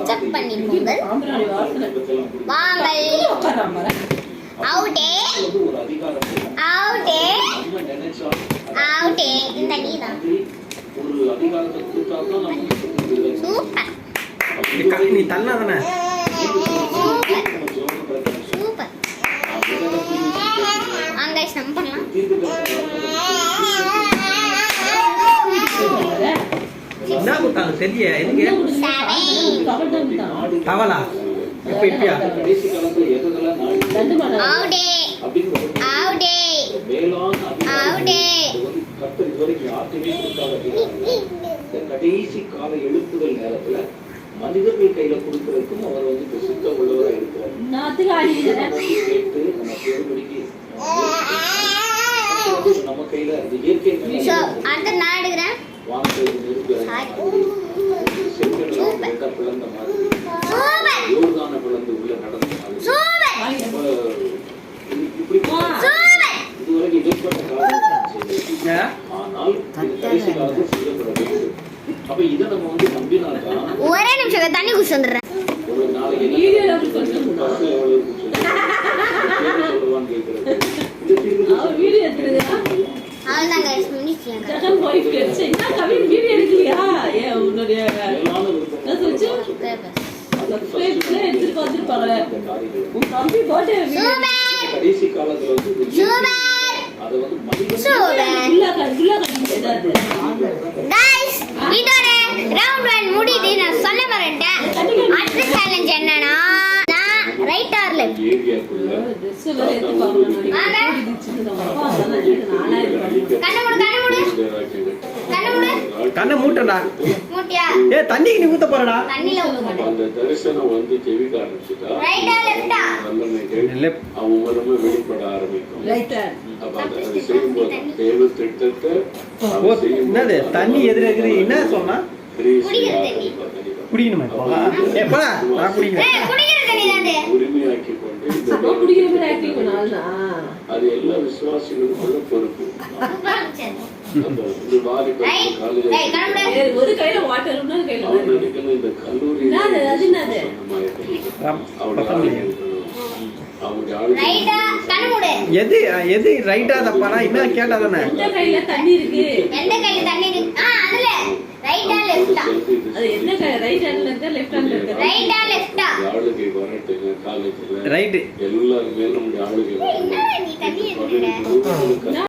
Check பண்ணிக்கோங்க. வாங்கள் அவுட்டே அவுட்டே அவுட்டே. இந்த நீதான் சூப்பர். நீ தள்ளாதானே சூப்பர் சூப்பர். வாங்க ஸ்டம் பண்ணலாம். என்ன கொடுத்தாங்க தெரிய எதுக்கு தவளா இப்ப இப்பயா அவுட்டே அவுட்டே அவுட்டே. கடைசி கால எழுப்புதல் நேரத்துல மனிதர்கள் கையில கொடுக்கறதுக்கும் அவர் வந்து சுத்தம் உள்ளவராக இருக்கிறார். நம்ம கையில இயற்கை பிளந்த மாதிரி யோர்தான பிளந்து உள்ள நடந்த மாதிரி இதுவரைக்கும் இடைப்பட்ட காலம். ஆனால் கடைசி காலத்தில் செய்யப்பட வேண்டும். அப்ப இதை நம்ம வந்து நம்பினால்தான். ஒரே நிமிஷம் தண்ணி குடிச்சு வந்துடுறேன். ஒரு நாளைக்கு சொல்லுவான்னு கேட்கிறது. கடைசி காலத்துல முடியுது. நான் சொல்ல வரேன். அடுத்த சேலஞ்ச் என்னன்னா ரைட் ஆர் லெஃப்ட். கண்ணை மூட்டடா. மூட்டியா? ஏ தண்ணிக்கு நீ ஊத்த போறடா. தண்ணில ஊத்த போறேன். அந்த தரிசனம் வந்து செவிக்க ஆரம்பிச்சுட்டா ரைட்டா லெஃப்ட்டா லெஃப்ட் அவங்க மூலமா வெளிப்பட ஆரம்பிக்கும். அப்ப அதை செய்யும்போது தேவ திட்டத்தை என்னது தண்ணி எதிர்க்கு என்ன சொன்னா குடிக்கணுமா எப்பா நான் குடிக்கிறேன். உரிமையாக்கி கொண்டு அது எல்லா விசுவாசிகளுக்குள்ள பொறுப்பு. ஒரு கையில வாட்டர் இந்த கல்லூரி எது எது ரைட்டா தப்பானா என்ன கேட்டா தானே. எந்த கையில தண்ணி இருக்கு? எந்த கையில தண்ணி இருக்கு? அதுல ரைட்டா லெஃப்ட்டா? அது எந்த கை ரைட் ஹேண்ட்ல இருக்கா லெஃப்ட் ஹேண்ட்ல இருக்கா? ரைட்டா லெஃப்ட்டா? ஆளுகை வரட்டுங்க காலேஜ்ல ரைட் எல்லாரும் மேல நம்ம ஆளுகை நீ தண்ணி எடுத்துற.